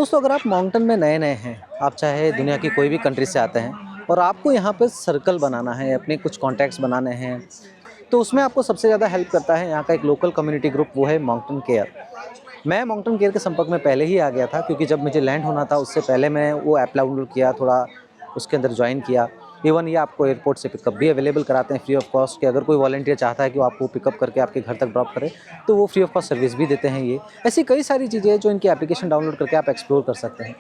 दोस्तों अगर आप माउंटेन में नए-नए हैं, आप चाहे दुनिया की कोई भी कंट्री से आते हैं और आपको यहाँ पे सर्कल बनाना है, अपने कुछ कॉन्टैक्ट्स बनाने हैं, तो उसमें आपको सबसे ज़्यादा हेल्प करता है यहाँ का एक लोकल कम्युनिटी ग्रुप, वो है माउंटेन केयर। मैं माउंटेन केयर के संपर्क में पहले ही आ गया था क्योंकि जब मुझे लैंड होना था उससे पहले मैं वो ऐप डाउनलोड किया, थोड़ा उसके अंदर जॉइन किया। इवन ये आपको एयरपोर्ट से पिकअप भी अवेलेबल कराते हैं फ्री ऑफ कॉस्ट कि अगर कोई वॉलंटियर चाहता है कि वो आपको पिकअप करके आपके घर तक ड्रॉप करे, तो वो फ्री ऑफ कॉस्ट सर्विस भी देते हैं ये। ऐसी कई सारी चीज़ें हैं जो इनकी एप्लीकेशन डाउनलोड करके आप एक्सप्लोर कर सकते हैं।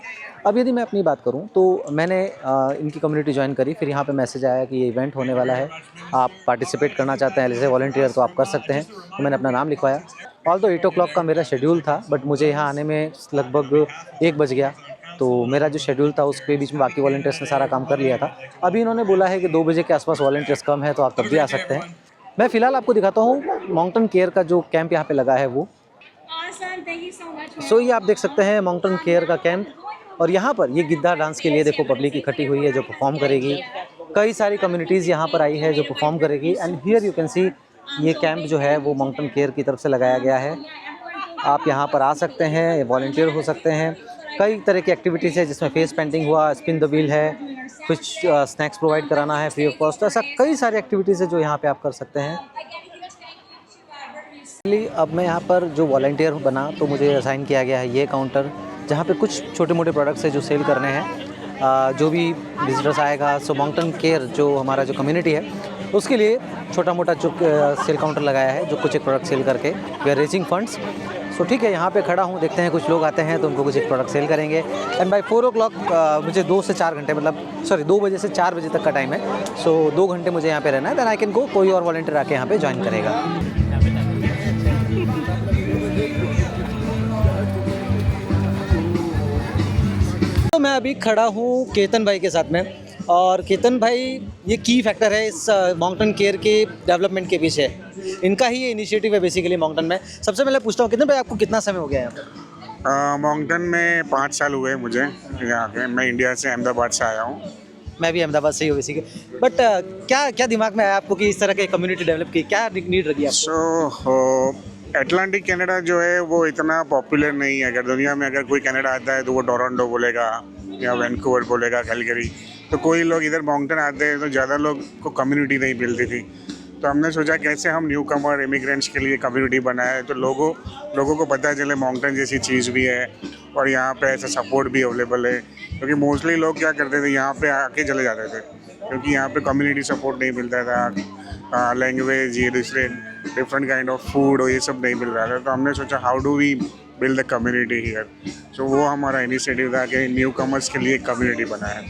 अब यदि मैं अपनी बात करूँ तो मैंने इनकी कम्युनिटी जॉइन करी, फिर यहाँ पे मैसेज आया कि ये इवेंट होने वाला है, आप पार्टिसिपेट करना चाहते हैं एज़ ए वॉलंटियर तो आप कर सकते हैं। तो मैंने अपना नाम लिखवाया। ऑल्दो 8 o'clock का मेरा शेड्यूल था, बट मुझे यहाँ आने में लगभग 1 बज गया। तो मेरा जो शेड्यूल था उसके बीच में बाकी वॉलंटियर्स ने सारा काम कर लिया था। अभी इन्होंने बोला है कि 2 बजे के आसपास वॉलंटियर्स कम है तो आप तब भी आ सकते हैं। मैं फ़िलहाल आपको दिखाता हूँ माउंटेन केयर का जो कैंप यहाँ पे लगा है वो। सो ये आप देख सकते हैं माउंटेन केयर का कैंप, और यहाँ पर ये गिद्धा डांस के लिए देखो पब्लिक इकट्ठी हुई है जो परफॉर्म करेगी। कई सारी कम्युनिटीज़ यहाँ पर आई है जो परफॉर्म करेगी। And here you can see ये कैंप जो है वो माउंटेन केयर की तरफ से लगाया गया है। आप यहाँ पर आ सकते हैं, वॉलंटियर हो सकते हैं। कई तरह की एक्टिविटीज़ है जिसमें फेस पेंटिंग हुआ, स्पिन द व्हील है, कुछ स्नैक्स प्रोवाइड कराना है फ्री ऑफ कॉस्ट। ऐसा कई सारी एक्टिविटीज़ है जो यहाँ पे आप कर सकते हैं। अब मैं यहाँ पर जो वॉलंटियर बना तो मुझे असाइन किया गया है ये काउंटर, जहाँ पे कुछ छोटे मोटे प्रोडक्ट्स है जो सेल करने हैं। जो भी विजिटर्स आएगा, सो माउंटेन केयर जो हमारा जो कम्युनिटी है उसके लिए छोटा मोटा जो सेल काउंटर लगाया है जो कुछ एक प्रोडक्ट सेल करके वी आर रेजिंग फंड्स। सो ठीक है, यहाँ पे खड़ा हूँ, देखते हैं कुछ लोग आते हैं तो उनको कुछ एक प्रोडक्ट सेल करेंगे। एंड बाय 4 o'clock मुझे 2 से 4 घंटे, मतलब सॉरी 2 बजे से 4 बजे तक का टाइम है। सो 2 घंटे मुझे यहाँ पे रहना है, देन आई कैन गो। कोई और वॉलंटियर आके यहाँ पे ज्वाइन करेगा। तो मैं अभी खड़ा हूँ केतन भाई के साथ में, और केतन भाई ये की फैक्टर है इस माउंटेन केयर के डेवलपमेंट के पीछे। इनका ही ये इनिशिएटिव है बेसिकली माउंटेन में। सबसे पहले पूछता हूँ केतन भाई, आपको कितना समय हो गया है यहाँ पे? माउंटेन में 5 साल हुए मुझे यहाँ के। मैं इंडिया से, अहमदाबाद से आया हूँ। मैं भी अहमदाबाद से ही हूँ बेसिकली। बट क्या क्या दिमाग में आया आपको कि इस तरह के कम्युनिटी डेवलप की, क्या नीड रही आपको? अटलांटिक कनाडा जो है वो इतना पॉपुलर नहीं है। अगर दुनिया में अगर कोई कनाडा आता है तो वो टोरंटो बोलेगा या वैंकूवर बोलेगा, कैलगरी। तो कोई लोग इधर माउंटेन आते हैं तो ज़्यादा लोग को कम्युनिटी नहीं मिलती थी। तो हमने सोचा कैसे हम न्यू कमर इमिग्रेंट्स के लिए कम्युनिटी बनाए तो लोगों को पता चले माउंटेन जैसी चीज़ भी है और यहाँ पे ऐसा सपोर्ट भी अवेलेबल है। क्योंकि मोस्टली लोग क्या करते थे, यहाँ पे आके चले जाते थे क्योंकि यहाँ पे कम्युनिटी सपोर्ट नहीं मिलता था। लैंग्वेज, ये डिफरेंट काइंड ऑफ फूड और ये सब नहीं मिल रहा था। तो हमने सोचा how do we build the community here. So वो हमारा इनिशिएटिव था कि न्यू कमर्स के लिए कम्युनिटी बनाया।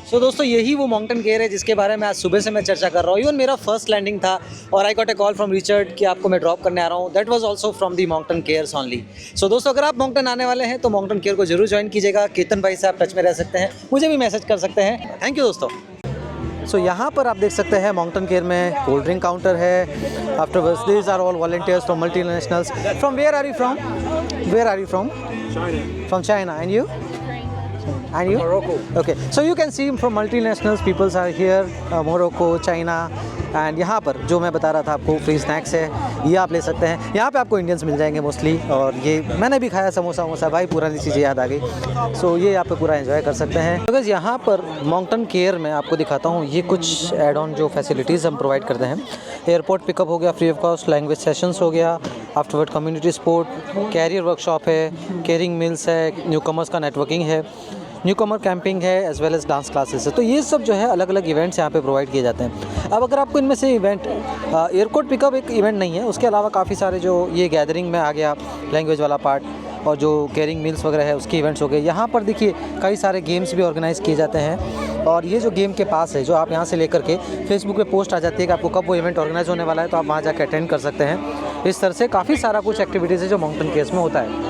सो दोस्तों यही वो माउंटेन केयर है जिसके बारे में आज सुबह से मैं चर्चा कर रहा हूँ। इवन मेरा फर्स्ट लैंडिंग था और I got a call from Richard कि आपको मैं ड्रॉप करने आ रहा हूँ। That was also from the mountain cares only. So दोस्तों अगर आप माउंटेन आने वाले हैं तो माउंटेन केयर को जरूर ज्वाइन कीजिएगा। केतन भाई से आप टच में रह सकते हैं, मुझे भी मैसेज कर सकते हैं। थैंक यू दोस्तों। सो यहाँ पर आप देख सकते हैं माउंटेन केयर में कोल्ड ड्रिंक काउंटर है। Afterwards these are all volunteers from multinationals. From where are you from? Where are you from? From China. And you? And you? Morocco. Okay, so you can see from multinationals peoples are here, Morocco, China, and यहाँ पर जो मैं बता रहा था आपको free snacks है, ये आप ले सकते हैं। यहाँ पे आपको इंडियंस मिल जाएंगे मोस्टली, और ये मैंने भी खाया समोसा वमोसा, भाई पुरानी चीज़ें याद आ गई। सो ये आप पे पूरा एंजॉय कर सकते हैं। बिकॉज यहाँ पर माउंटेन केयर में आपको दिखाता हूँ ये कुछ एड ऑन जो फैसिलिटीज़ हम प्रोवाइड करते हैं। एयरपोर्ट पिकअप हो गया free of cost, language sessions हो गया, afterward community support, career workshop है, केयरिंग मिल्स है, न्यू कमर्स का नेटवर्किंग है, न्यू कमर कैंपिंग है, as well as dance classes है। तो ये सब जो है अलग अलग इवेंट्स यहाँ पे प्रोवाइड किए जाते हैं। अब अगर आपको इनमें से इवेंट, एयरपोर्ट पिकअप एक इवेंट नहीं है, उसके अलावा काफ़ी सारे जो ये गैदरिंग में आ गया लैंग्वेज वाला पार्ट, और जो केयरिंग मील्स वगैरह है उसके इवेंट्स हो गए। यहाँ पर देखिए कई सारे गेम्स भी ऑर्गेनाइज़ किए जाते हैं, और ये जो गेम के पास है जो आप यहाँ से लेकर के फेसबुक पे पोस्ट आ जाती है कि आपको कब वो इवेंट ऑर्गेनाइज होने वाला है, तो आप वहाँ जाकर अटेंड कर सकते हैं। इस तरह से काफ़ी सारा कुछ एक्टिविटीज़ है जो माउंटेन केयर्स में होता है।